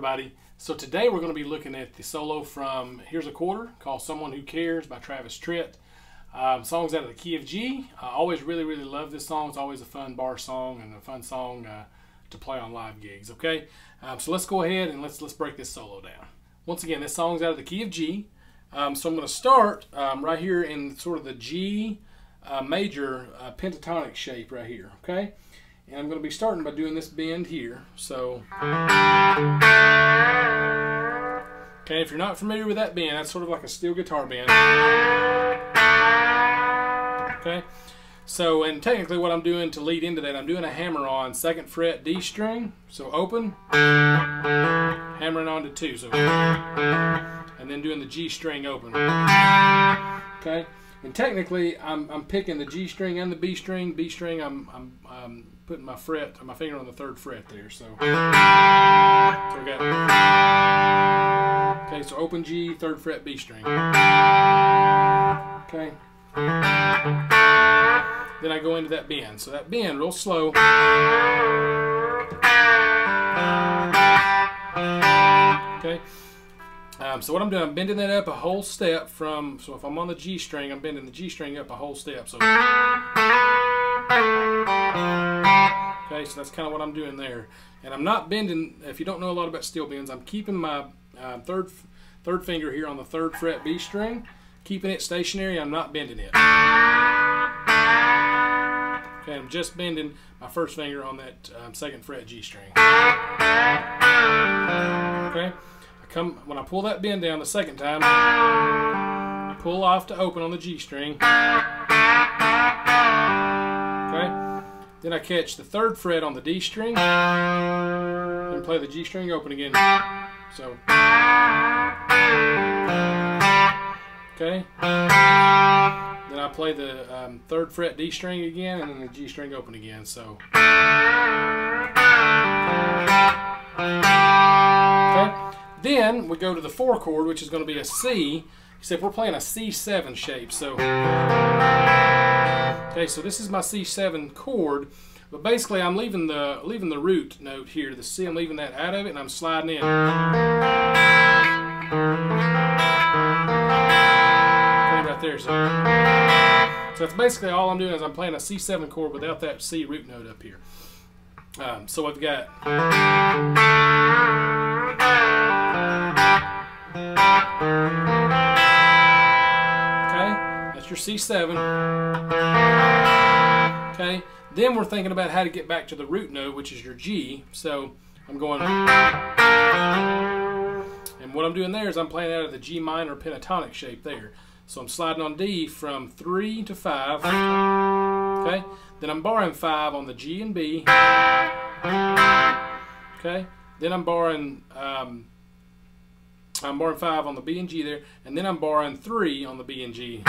everybody. So today we're going to be looking at the solo from Here's a Quarter called Someone Who Cares by Travis Tritt. Song's out of the key of G. I always really love this song. It's always a fun bar song and a fun song to play on live gigs. Okay, so let's go ahead and let's break this solo down. Once again, this song's out of the key of G. So I'm going to start right here in sort of the G major pentatonic shape right here. Okay. And I'm going to be starting by doing this bend here. So, okay, if you're not familiar with that bend, that's sort of like a steel guitar bend. Okay, so, and technically what I'm doing to lead into that, I'm doing a hammer on 2nd fret D string, so open, hammering on to 2, so, and then doing the G string open. Okay, and technically I'm picking the G string and the B string. B string I'm putting my finger on the 3rd fret there. So we got, okay, so open G, 3rd fret, B string. Okay. Then I go into that bend. So that bend real slow. Okay. So what I'm doing, I'm bending that up a whole step from, so if I'm on the G string, I'm bending the G string up a whole step. So okay, so that's kind of what I'm doing there. And I'm not bending, if you don't know a lot about steel bends, I'm keeping my third finger here on the 3rd fret B string, keeping it stationary. I'm not bending it. Okay, I'm just bending my 1st finger on that 2nd fret G string. Okay, when I pull that bend down the 2nd time, pull off to open on the G string. Okay. Then I catch the 3rd fret on the D string and play the G string open again. So, okay. Then I play the 3rd fret D string again and then the G string open again. So, okay. Then we go to the 4 chord, which is going to be a C, except we're playing a C7 shape. So, okay, so this is my C7 chord, but basically I'm leaving the root note here, the C. I'm leaving that out of it, and I'm sliding in. Okay, right there. So that's basically all I'm doing is I'm playing a C7 chord without that C root note up here. So I've got. Your C7. Okay, then we're thinking about how to get back to the root note, which is your G. So I'm going, and what I'm doing there is I'm playing out of the G minor pentatonic shape there. So I'm sliding on D from 3 to 5. Okay, then I'm barring 5 on the G and B. Okay, then I'm barring 5 on the B and G there, and then I'm barring 3 on the B and G.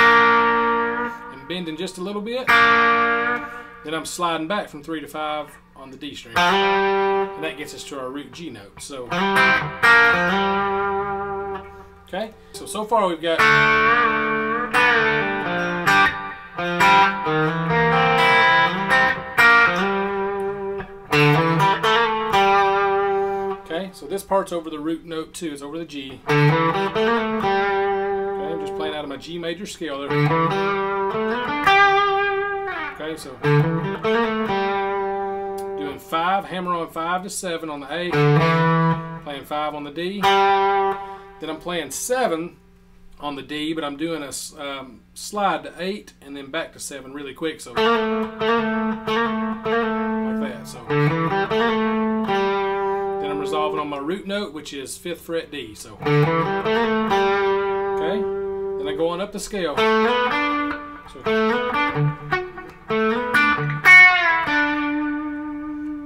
And bending just a little bit. Then I'm sliding back from 3 to 5 on the D string. And that gets us to our root G note. So, okay, so far we've got. Okay, so this part's over the root note too, it's over the G. Okay, I'm just playing out of my G major scale there. Okay, so doing 5, hammer on 5 to 7 on the A, playing 5 on the D. Then I'm playing 7 on the D, but I'm doing a slide to 8 and then back to 7 really quick, so like that. So. I'm resolving on my root note, which is 5th fret D. So, okay, then I go on up the scale. So,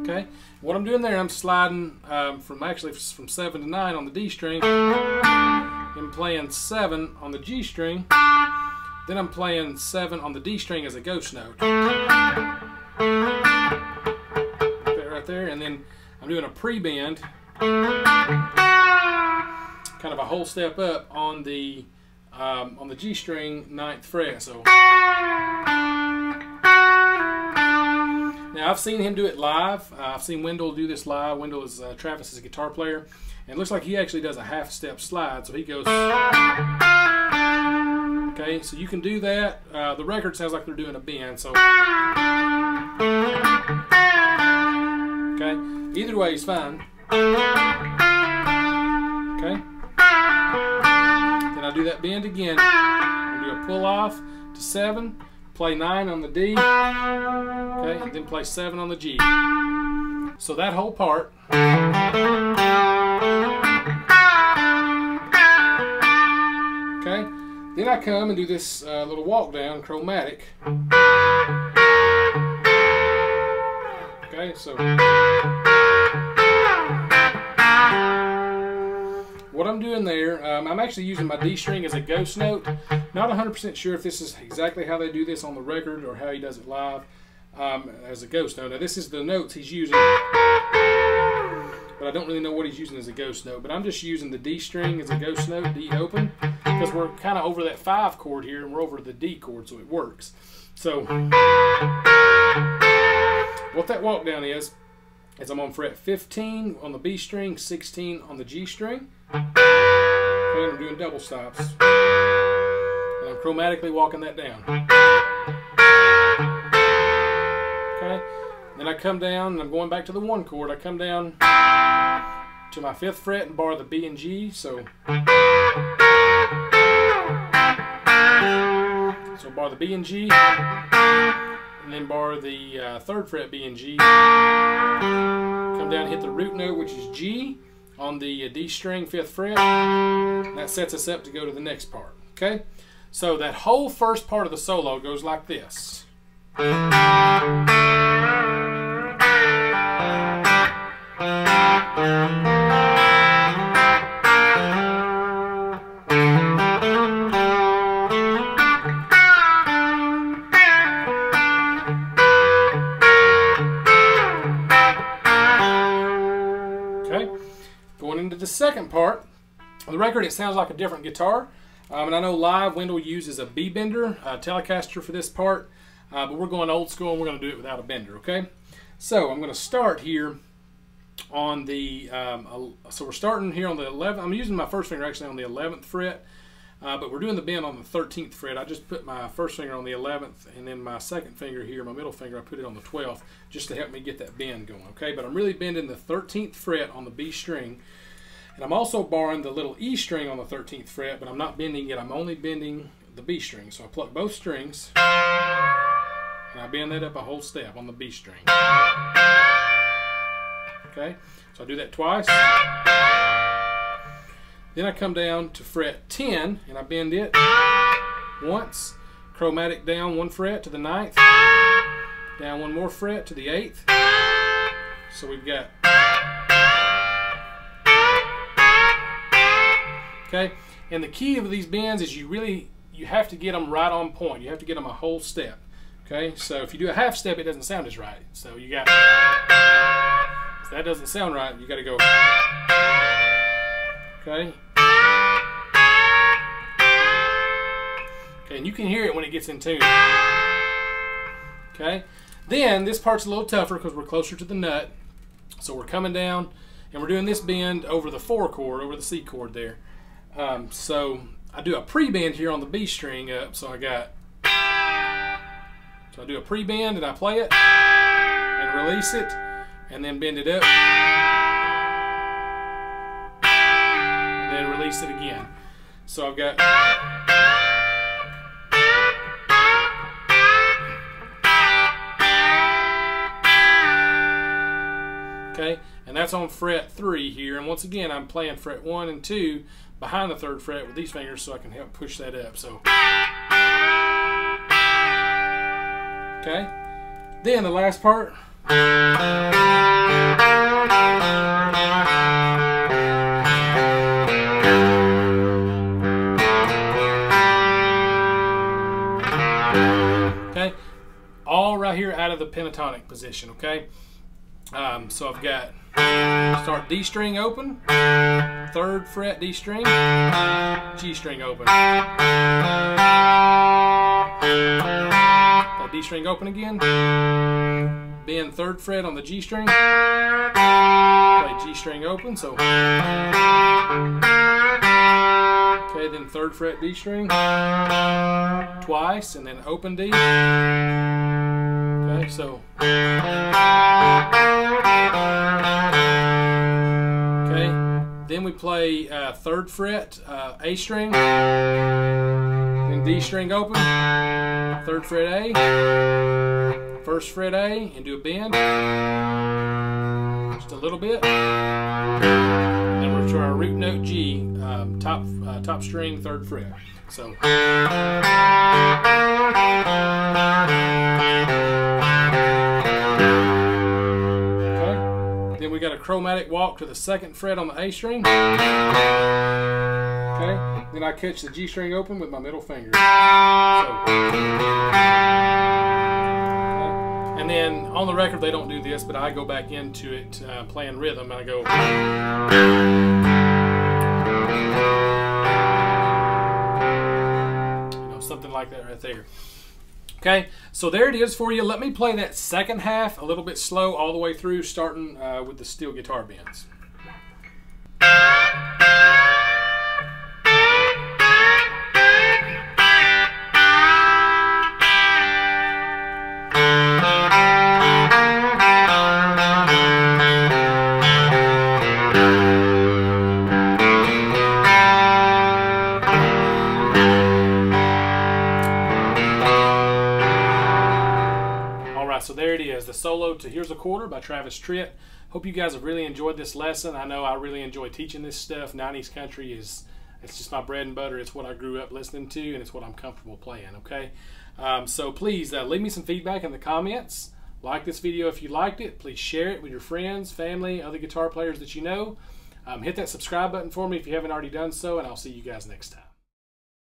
okay, what I'm doing there, I'm sliding from 7 to 9 on the D string, then playing 7 on the G string, then I'm playing 7 on the D string as a ghost note. That right there, and then I'm doing a pre-bend, kind of a whole step up on the G string 9th fret. So Now, I've seen him do it live. I've seen Wendell do this live. Wendell is Travis's guitar player. And it looks like he actually does a half-step slide. So he goes... Okay, so you can do that. The record sounds like they're doing a bend. So... Okay, either way is fine. Okay. Then I do that bend again. I'll do a pull off to 7, play 9 on the D, okay, and then play 7 on the G. So that whole part. Okay. Then I come and do this little walk down, chromatic. Okay, so. What I'm doing there, I'm actually using my D string as a ghost note. Not 100% sure if this is exactly how they do this on the record or how he does it live as a ghost note. Now this is the notes he's using, but I don't really know what he's using as a ghost note. But I'm just using the D string as a ghost note, D open, because we're kind of over that 5 chord here and we're over the D chord, so it works. So what that walk down is I'm on fret 15 on the B string, 16 on the G string. Okay, I'm doing double stops. And I'm chromatically walking that down. Okay, then I come down and I'm going back to the 1 chord. I come down to my 5th fret and bar the B and G. So bar the B and G, and then bar the 3rd fret B and G. Come down and hit the root note, which is G, on the D string, 5th fret. And that sets us up to go to the next part. Okay? So that whole first part of the solo goes like this. The second part of the record, it sounds like a different guitar, and I know live Wendell uses a B bender Telecaster for this part, but we're going old school and we're going to do it without a bender. Okay, so I'm going to start here on the so we're starting here on the 11th. I'm using my first finger actually on the 11th fret, but we're doing the bend on the 13th fret. I just put my first finger on the 11th, and then my second finger here, my middle finger, I put it on the 12th just to help me get that bend going. Okay, but I'm really bending the 13th fret on the B string. And I'm also barring the little E string on the 13th fret, but I'm not bending it. I'm only bending the B string. So I pluck both strings, and I bend that up a whole step on the B string. Okay, so I do that twice. Then I come down to fret 10, and I bend it once. Chromatic down 1 fret to the 9th. Down 1 more fret to the 8th. So we've got... Okay, and the key of these bends is you have to get them right on point. You have to get them a whole step. Okay, so if you do a half step, it doesn't sound as right. So you got, if that doesn't sound right, you got to go. Okay. Okay, and you can hear it when it gets in tune. Okay, then this part's a little tougher because we're closer to the nut. So we're coming down and we're doing this bend over the 4 chord, over the C chord there. So I do a pre-bend here on the B string up, so I do a pre-bend and I play it and release it and then bend it up and then release it again. So I've got okay, and that's on fret 3 here, and once again I'm playing fret 1 and 2 behind the 3rd fret with these fingers so I can help push that up. So okay, then the last part. Okay, all right here out of the pentatonic position. Okay, so I've got start D string open, 3rd fret D string, G string open, that D string open again, bend 3rd fret on the G string, play G string open, so okay, then 3rd fret D string twice, and then open D. Okay, so okay, then we play 3rd fret A string, then D string open, 3rd fret A, 1st fret A, and do a bend just a little bit. And then we're to our root note G, top string, 3rd fret. So okay, then we got a chromatic walk to the 2nd fret on the A string. Okay, then I catch the G string open with my middle finger. And then on the record they don't do this, but I go back into it playing rhythm, and I go, you know, something like that right there. Okay, so there it is for you. Let me play that 2nd half a little bit slow all the way through, starting with the steel guitar bends. So there it is, the solo to Here's a Quarter by Travis Tritt. Hope you guys have really enjoyed this lesson. I know I really enjoy teaching this stuff. 90s country it's just my bread and butter. It's what I grew up listening to, and it's what I'm comfortable playing, okay? So please leave me some feedback in the comments. Like this video if you liked it. Please share it with your friends, family, other guitar players that you know. Hit that subscribe button for me if you haven't already done so, and I'll see you guys next time.